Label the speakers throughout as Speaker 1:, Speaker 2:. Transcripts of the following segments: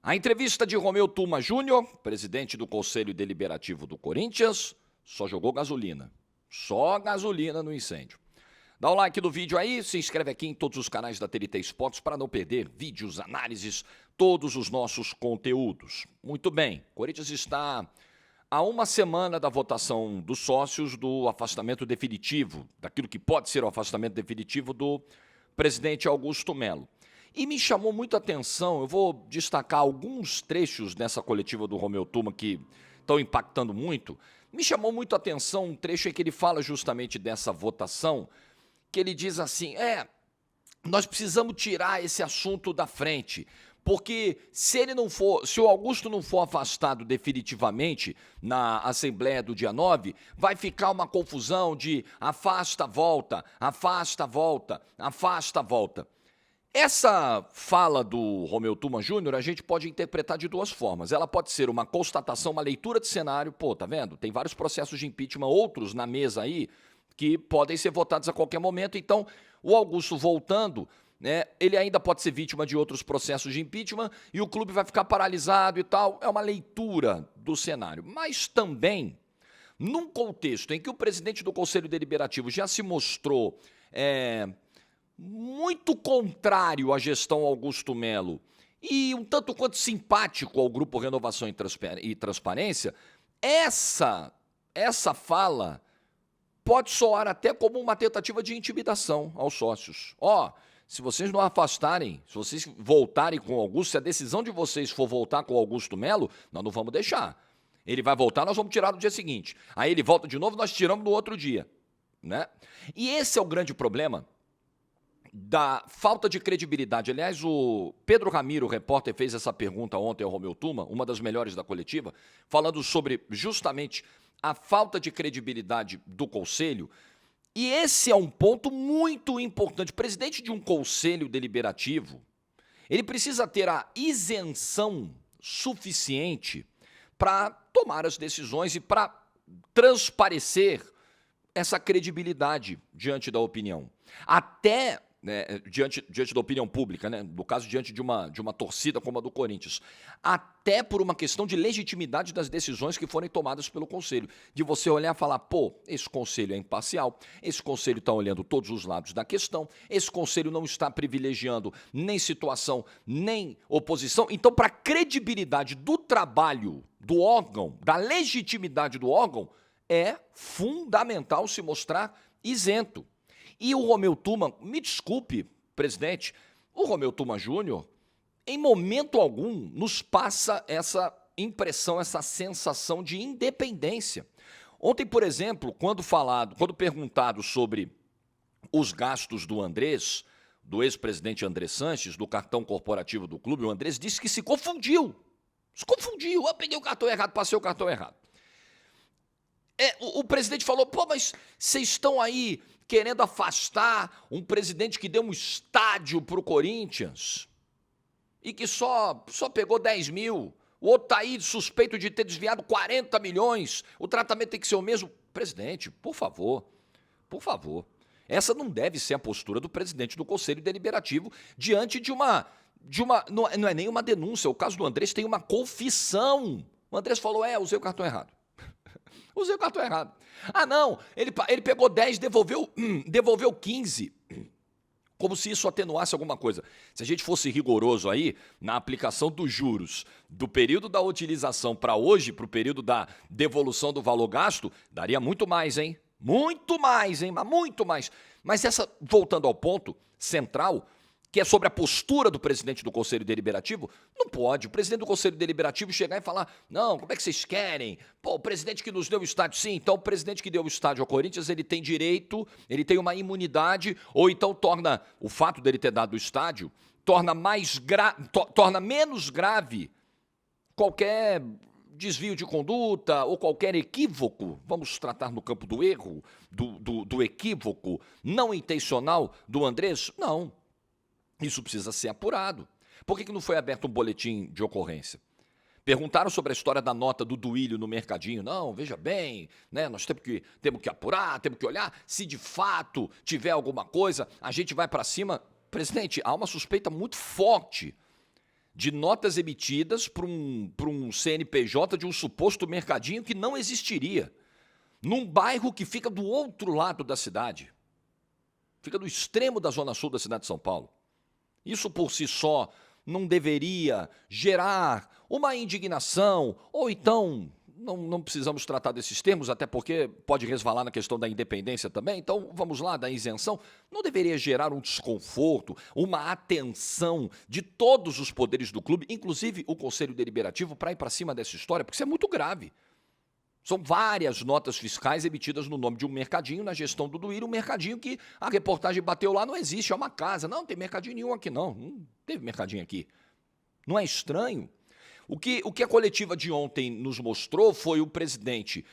Speaker 1: A entrevista de Romeu Tuma Júnior, presidente do Conselho Deliberativo do Corinthians, só jogou gasolina. Só gasolina no incêndio. Dá o like no vídeo aí, se inscreve aqui em todos os canais da TNT Esportes para não perder vídeos, análises, todos os nossos conteúdos. Muito bem, Corinthians está a uma semana da votação dos sócios do afastamento definitivo, daquilo que pode ser o afastamento definitivo do presidente Augusto Melo. E me chamou muito a atenção, eu vou destacar alguns trechos dessa coletiva do Romeu Tuma que estão impactando muito. Me chamou muito a atenção um trecho em que ele fala justamente dessa votação, que ele diz assim, nós precisamos tirar esse assunto da frente, porque se o Augusto não for afastado definitivamente na Assembleia do dia 9, vai ficar uma confusão de afasta, volta, afasta, volta, afasta, volta. Essa fala do Romeu Tuma Júnior a gente pode interpretar de duas formas. Ela pode ser uma constatação, uma leitura de cenário. Pô, tá vendo? Tem vários processos de impeachment, outros na mesa aí, que podem ser votados a qualquer momento. Então, o Augusto voltando, né, ele ainda pode ser vítima de outros processos de impeachment e o clube vai ficar paralisado e tal. É uma leitura do cenário. Mas também, num contexto em que o presidente do Conselho Deliberativo já se mostrou muito contrário à gestão Augusto Melo e um tanto quanto simpático ao Grupo Renovação e Transparência, essa fala pode soar até como uma tentativa de intimidação aos sócios. Se vocês não afastarem, se vocês voltarem com o Augusto, se a decisão de vocês for voltar com o Augusto Melo, nós não vamos deixar. Ele vai voltar, nós vamos tirar no dia seguinte. Aí ele volta de novo, nós tiramos no outro dia, né? E esse é o grande problema da falta de credibilidade. Aliás, o Pedro Ramiro, o repórter, fez essa pergunta ontem ao Romeu Tuma, uma das melhores da coletiva, falando sobre justamente a falta de credibilidade do Conselho. E esse é um ponto muito importante. O presidente de um Conselho Deliberativo, ele precisa ter a isenção suficiente para tomar as decisões e para transparecer essa credibilidade diante da opinião. Até diante da opinião pública, né? No caso, diante de uma torcida como a do Corinthians, até por uma questão de legitimidade das decisões que forem tomadas pelo Conselho, de você olhar e falar, pô, esse Conselho é imparcial, esse Conselho está olhando todos os lados da questão, esse Conselho não está privilegiando nem situação, nem oposição. Então, para a credibilidade do trabalho do órgão, da legitimidade do órgão, é fundamental se mostrar isento. E o Romeu Tuma, me desculpe, presidente, o Romeu Tuma Júnior, em momento algum, nos passa essa impressão, essa sensação de independência. Ontem, por exemplo, quando perguntado sobre os gastos do Andrés, do ex-presidente André Sanches, do cartão corporativo do clube, o Andrés disse que se confundiu. Eu peguei o cartão errado, passei o cartão errado. O presidente falou, pô, mas vocês estão aí querendo afastar um presidente que deu um estádio para o Corinthians e que só pegou 10 mil, o outro está aí suspeito de ter desviado 40 milhões, o tratamento tem que ser o mesmo. Presidente, por favor, essa não deve ser a postura do presidente do Conselho Deliberativo diante de uma não é nem uma denúncia, o caso do Andrés tem uma confissão. O Andrés falou, usei o cartão errado. Usei o cartão errado. Não, ele pegou 10, devolveu 15. Como se isso atenuasse alguma coisa. Se a gente fosse rigoroso aí, na aplicação dos juros, do período da utilização para hoje, para o período da devolução do valor gasto, daria muito mais, hein? Muito mais, hein? Mas muito mais. Mas voltando ao ponto central, que é sobre a postura do presidente do Conselho Deliberativo, não pode o presidente do Conselho Deliberativo chegar e falar, não, como é que vocês querem? Pô, o presidente que nos deu o estádio, sim, então o presidente que deu o estádio ao Corinthians, ele tem direito, ele tem uma imunidade, ou então torna o fato dele ter dado o estádio, torna menos grave qualquer desvio de conduta ou qualquer equívoco, vamos tratar no campo do erro, do equívoco não intencional do Andrés? Não. Isso precisa ser apurado. Por que não foi aberto um boletim de ocorrência? Perguntaram sobre a história da nota do Duílio no mercadinho. Não, veja bem, né, nós temos que apurar, temos que olhar. Se de fato tiver alguma coisa, a gente vai para cima. Presidente, há uma suspeita muito forte de notas emitidas para um CNPJ de um suposto mercadinho que não existiria, num bairro que fica do outro lado da cidade, fica no extremo da zona sul da cidade de São Paulo. Isso por si só não deveria gerar uma indignação, ou então não precisamos tratar desses termos, até porque pode resvalar na questão da independência também, então vamos lá, da isenção, não deveria gerar um desconforto, uma atenção de todos os poderes do clube, inclusive o Conselho Deliberativo, para ir para cima dessa história, porque isso é muito grave. São várias notas fiscais emitidas no nome de um mercadinho na gestão do Duírio, um mercadinho que a reportagem bateu lá, não existe, é uma casa. Não tem mercadinho nenhum aqui, não teve mercadinho aqui. Não é estranho? O que a coletiva de ontem nos mostrou foi o presidente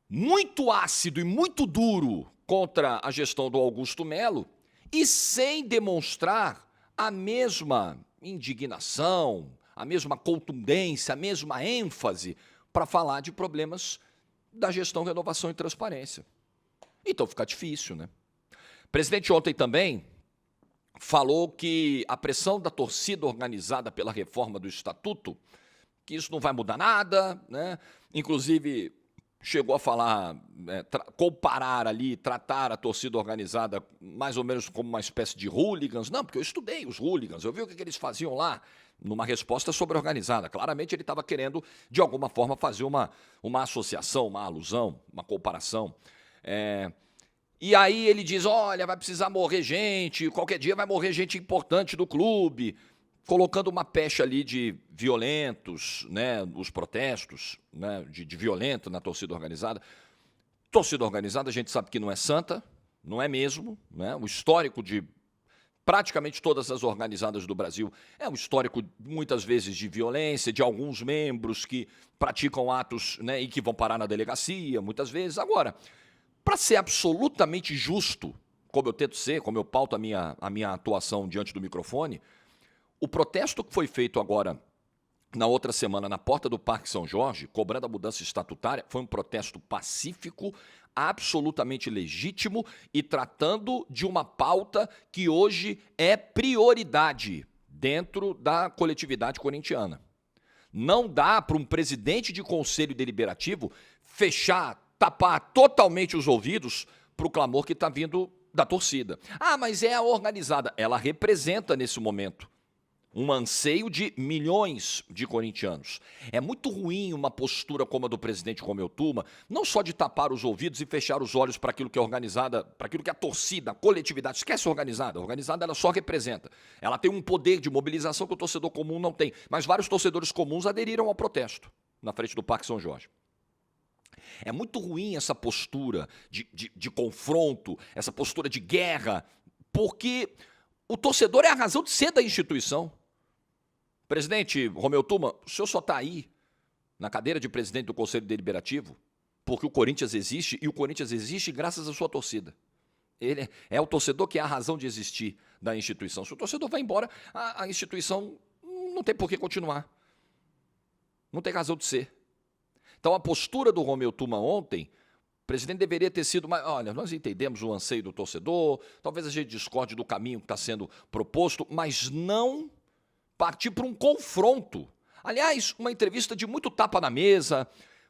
Speaker 1: muito ácido e muito duro contra a gestão do Augusto Melo e sem demonstrar a mesma indignação, a mesma contundência, a mesma ênfase para falar de problemas da gestão, renovação e transparência. Então fica difícil, né? O presidente ontem também falou que a pressão da torcida organizada pela reforma do Estatuto, que isso não vai mudar nada, né? Inclusive chegou a falar, comparar ali, tratar a torcida organizada mais ou menos como uma espécie de hooligans. Não, porque eu estudei os hooligans, eu vi o que eles faziam lá, numa resposta sobre a organizada. Claramente ele estava querendo, de alguma forma, fazer uma associação, uma alusão, uma comparação. E aí ele diz, olha, vai precisar morrer gente, qualquer dia vai morrer gente importante do clube, colocando uma pecha ali de violentos, né, os protestos, né, de violento na torcida organizada. Torcida organizada a gente sabe que não é santa, não é mesmo, né? O histórico de praticamente todas as organizadas do Brasil é um histórico, muitas vezes, de violência, de alguns membros que praticam atos, né, e que vão parar na delegacia, muitas vezes. Agora, para ser absolutamente justo, como eu tento ser, como eu pauto a minha atuação diante do microfone, o protesto que foi feito agora, na outra semana, na porta do Parque São Jorge, cobrando a mudança estatutária, foi um protesto pacífico, absolutamente legítimo e tratando de uma pauta que hoje é prioridade dentro da coletividade corintiana. Não dá para um presidente de conselho deliberativo fechar, tapar totalmente os ouvidos para o clamor que está vindo da torcida. Ah, mas é a organizada. Ela representa, nesse momento, um anseio de milhões de corintianos. É muito ruim uma postura como a do presidente Romeu Tuma, não só de tapar os ouvidos e fechar os olhos para aquilo que é organizada, para aquilo que a torcida, a coletividade, esquece a organizada ela só representa. Ela tem um poder de mobilização que o torcedor comum não tem, mas vários torcedores comuns aderiram ao protesto na frente do Parque São Jorge. É muito ruim essa postura de confronto, essa postura de guerra, porque o torcedor é a razão de ser da instituição. Presidente Romeu Tuma, o senhor só está aí na cadeira de presidente do Conselho Deliberativo porque o Corinthians existe e o Corinthians existe graças à sua torcida. Ele é o torcedor que é a razão de existir da instituição. Se o torcedor vai embora, a instituição não tem por que continuar. Não tem razão de ser. Então a postura do Romeu Tuma ontem, o presidente deveria ter sido mais, olha, nós entendemos o anseio do torcedor, talvez a gente discorde do caminho que está sendo proposto, mas não partir para um confronto. Aliás, uma entrevista de muito tapa na mesa,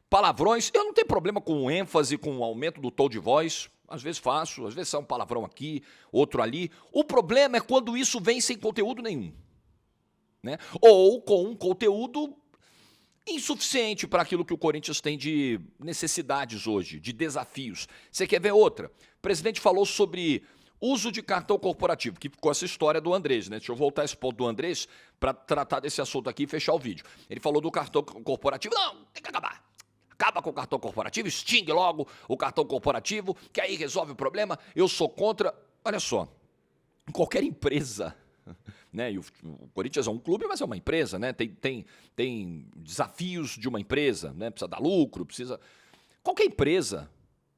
Speaker 1: palavrões. Eu não tenho problema com ênfase, com o aumento do tom de voz. Às vezes faço, às vezes sai um palavrão aqui, outro ali. O problema é quando isso vem sem conteúdo nenhum, né? Ou com um conteúdo insuficiente para aquilo que o Corinthians tem de necessidades hoje, de desafios. Você quer ver outra? O presidente falou sobre uso de cartão corporativo, que ficou essa história do Andrés, né? Deixa eu voltar esse ponto do Andrés para tratar desse assunto aqui e fechar o vídeo. Ele falou do cartão corporativo. Não, tem que acabar. Acaba com o cartão corporativo, extingue logo o cartão corporativo, que aí resolve o problema. Eu sou contra. Olha só, qualquer empresa, né? E o Corinthians é um clube, mas é uma empresa, né? Tem desafios de uma empresa, né? Precisa dar lucro, precisa. Qualquer empresa,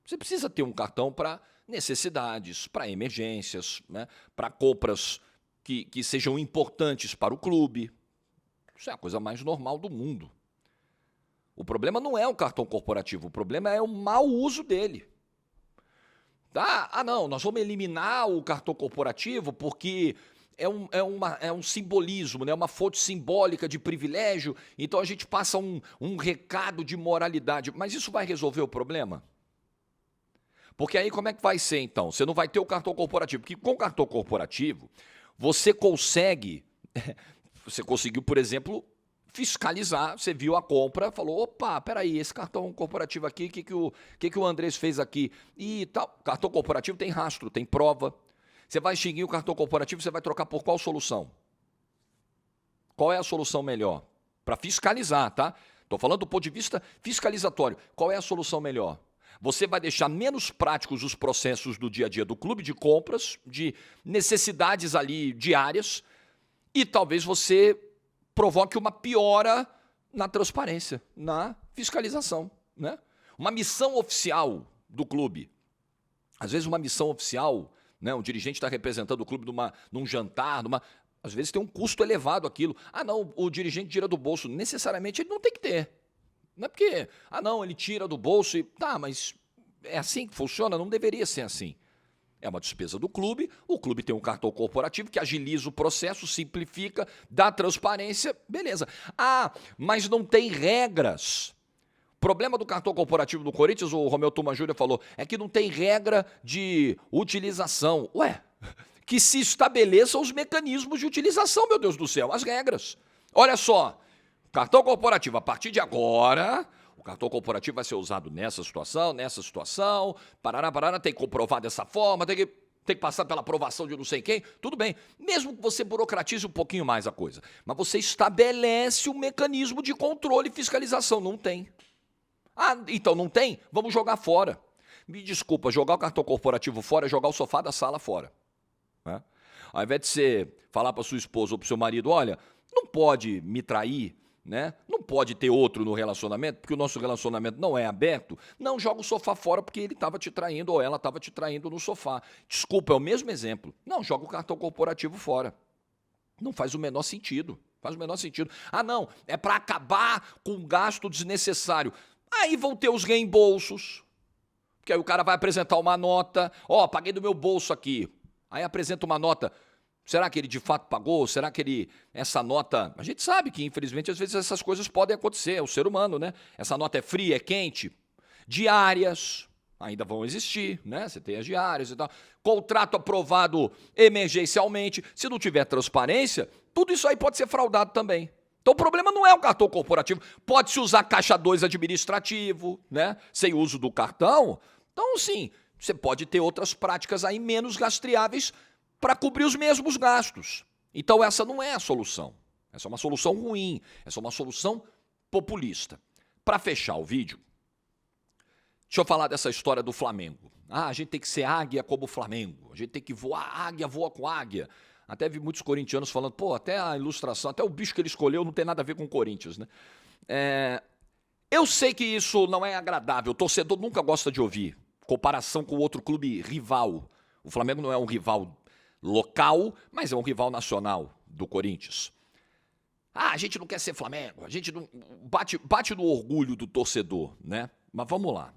Speaker 1: você precisa ter um cartão para necessidades, para emergências, né? Para compras que sejam importantes para o clube. Isso é a coisa mais normal do mundo. O problema não é o cartão corporativo, o problema é o mau uso dele. Tá? Ah, não, nós vamos eliminar o cartão corporativo porque é um simbolismo, né? Uma fonte simbólica de privilégio, então a gente passa um recado de moralidade. Mas isso vai resolver o problema? Porque aí como é que vai ser então? Você não vai ter o cartão corporativo, porque com o cartão corporativo você conseguiu, por exemplo, fiscalizar, você viu a compra, falou, opa, peraí, esse cartão corporativo aqui, o que o Andrés fez aqui? E tal, cartão corporativo tem rastro, tem prova. Você vai extinguir o cartão corporativo, você vai trocar por qual solução? Qual é a solução melhor? Para fiscalizar, tá? Estou falando do ponto de vista fiscalizatório. Qual é a solução melhor? Você vai deixar menos práticos os processos do dia a dia do clube de compras, de necessidades ali diárias, e talvez você provoque uma piora na transparência, na fiscalização, né? Uma missão oficial do clube. Às vezes uma missão oficial, né? Um dirigente está representando o clube num jantar, às vezes tem um custo elevado aquilo. Ah, não, o dirigente tira do bolso. Necessariamente ele não tem que ter. Não é porque, ele tira do bolso e... Tá, mas é assim que funciona? Não deveria ser assim. É uma despesa do clube, o clube tem um cartão corporativo que agiliza o processo, simplifica, dá transparência, beleza. Ah, mas não tem regras. O problema do cartão corporativo do Corinthians, o Romeu Tuma Júnior falou, é que não tem regra de utilização. Ué, que se estabeleçam os mecanismos de utilização, meu Deus do céu, as regras. Olha só, cartão corporativo, a partir de agora... O cartão corporativo vai ser usado nessa situação, parará, tem que comprovar dessa forma, tem que passar pela aprovação de não sei quem, tudo bem. Mesmo que você burocratize um pouquinho mais a coisa, mas você estabelece um mecanismo de controle e fiscalização. Não tem. Ah, então não tem? Vamos jogar fora. Me desculpa, jogar o cartão corporativo fora é jogar o sofá da sala fora. Né? Ao invés de você falar para sua esposa ou para o seu marido, olha, não pode me trair, né? Não pode ter outro no relacionamento, porque o nosso relacionamento não é aberto. Não joga o sofá fora porque ele estava te traindo ou ela estava te traindo no sofá. Desculpa, é o mesmo exemplo. Não, joga o cartão corporativo fora. Não faz o menor sentido. Faz o menor sentido. Ah, não, é para acabar com um gasto desnecessário. Aí vão ter os reembolsos, porque aí o cara vai apresentar uma nota. Paguei do meu bolso aqui. Aí apresenta uma nota. Será que ele de fato pagou? Será que essa nota... A gente sabe que, infelizmente, às vezes essas coisas podem acontecer, é o ser humano, né? Essa nota é fria, é quente. Diárias ainda vão existir, né? Você tem as diárias e tal. Contrato aprovado emergencialmente. Se não tiver transparência, tudo isso aí pode ser fraudado também. Então o problema não é o cartão corporativo. Pode-se usar caixa 2 administrativo, né? Sem uso do cartão. Então, sim, você pode ter outras práticas aí menos rastreáveis para cobrir os mesmos gastos. Então essa não é a solução. Essa é uma solução ruim. Essa é uma solução populista. Para fechar o vídeo, deixa eu falar dessa história do Flamengo. A gente tem que ser águia como o Flamengo. A gente tem que voar, águia voa com águia. Até vi muitos corintianos falando, até a ilustração, até o bicho que ele escolheu não tem nada a ver com o Corinthians, né? Eu sei que isso não é agradável. O torcedor nunca gosta de ouvir comparação com outro clube rival. O Flamengo não é um rival local, mas é um rival nacional do Corinthians. A gente não quer ser Flamengo, a gente não bate no orgulho do torcedor, né? Mas vamos lá.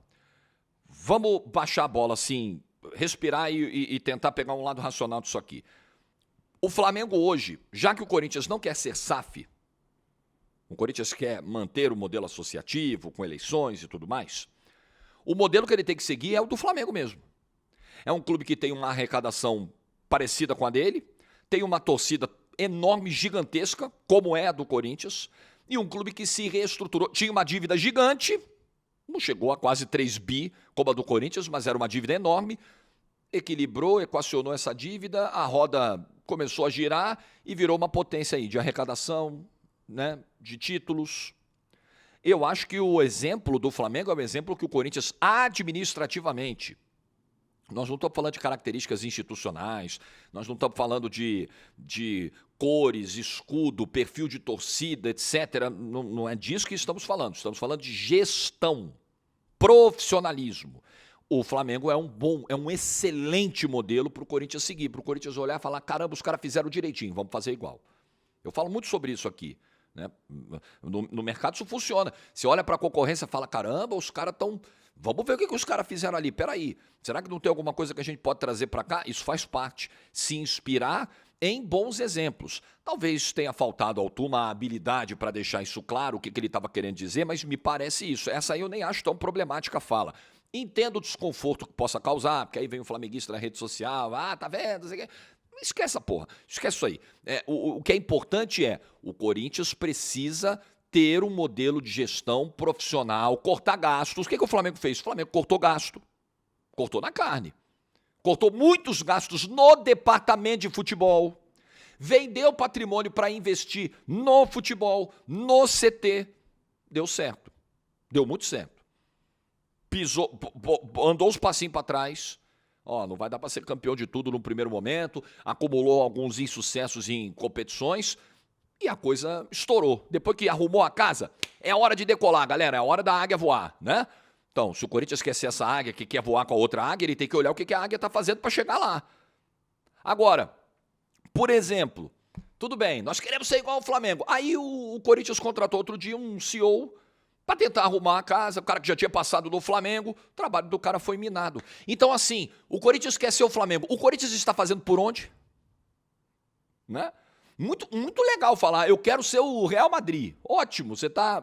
Speaker 1: Vamos baixar a bola assim, respirar e tentar pegar um lado racional disso aqui. O Flamengo hoje, já que o Corinthians não quer ser SAF, o Corinthians quer manter o modelo associativo, com eleições e tudo mais, o modelo que ele tem que seguir é o do Flamengo mesmo. É um clube que tem uma arrecadação parecida com a dele, tem uma torcida enorme, gigantesca, como é a do Corinthians, e um clube que se reestruturou. Tinha uma dívida gigante, não chegou a quase 3 bi, como a do Corinthians, mas era uma dívida enorme, equilibrou, equacionou essa dívida, a roda começou a girar e virou uma potência aí de arrecadação, né, de títulos. Eu acho que o exemplo do Flamengo é o exemplo que o Corinthians administrativamente... Nós não estamos falando de características institucionais, nós não estamos falando de cores, escudo, perfil de torcida, etc. Não é disso que estamos falando de gestão, profissionalismo. O Flamengo é um excelente modelo para o Corinthians seguir, para o Corinthians olhar e falar, caramba, os caras fizeram direitinho, vamos fazer igual. Eu falo muito sobre isso aqui. Né? No mercado isso funciona. Você olha para a concorrência e fala, caramba, os caras estão... Vamos ver o que os caras fizeram ali. Peraí, será que não tem alguma coisa que a gente pode trazer para cá? Isso faz parte. Se inspirar em bons exemplos. Talvez tenha faltado ao Tuma a habilidade para deixar isso claro, o que ele estava querendo dizer, mas me parece isso. Essa aí eu nem acho tão problemática a fala. Entendo o desconforto que possa causar, porque aí vem um flamenguista na rede social, tá vendo, não sei o quê. Esquece essa porra, esquece isso aí. O que é importante é, o Corinthians precisa ter um modelo de gestão profissional, cortar gastos. O que o Flamengo fez? O Flamengo cortou gasto, cortou na carne. Cortou muitos gastos no departamento de futebol, vendeu patrimônio para investir no futebol, no CT. Deu certo, deu muito certo. Pisou, andou os passinhos para trás. Não vai dar para ser campeão de tudo no primeiro momento, acumulou alguns insucessos em competições e a coisa estourou. Depois que arrumou a casa, é hora de decolar, galera, é hora da águia voar, né? Então, se o Corinthians quer ser essa águia que quer voar com a outra águia, ele tem que olhar o que a águia está fazendo para chegar lá. Agora, por exemplo, tudo bem, nós queremos ser igual ao Flamengo. Aí o Corinthians contratou outro dia um CEO para tentar arrumar a casa, o cara que já tinha passado no Flamengo, o trabalho do cara foi minado. Então, assim, o Corinthians quer ser o Flamengo. O Corinthians está fazendo por onde? Né? Muito legal falar, eu quero ser o Real Madrid. Ótimo, você tá.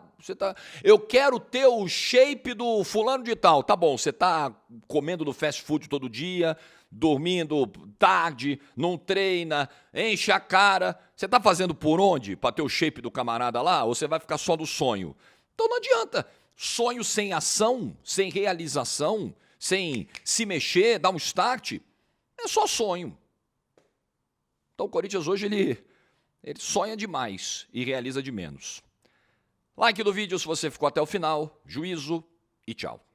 Speaker 1: Eu quero ter o shape do fulano de tal. Tá bom, você tá comendo no fast food todo dia, dormindo tarde, não treina, enche a cara. Você tá fazendo por onde para ter o shape do camarada lá? Ou você vai ficar só no sonho? Então não adianta. Sonho sem ação, sem realização, sem se mexer, dar um start, é só sonho. Então o Corinthians hoje ele sonha demais e realiza de menos. Like do vídeo se você ficou até o final, juízo e tchau.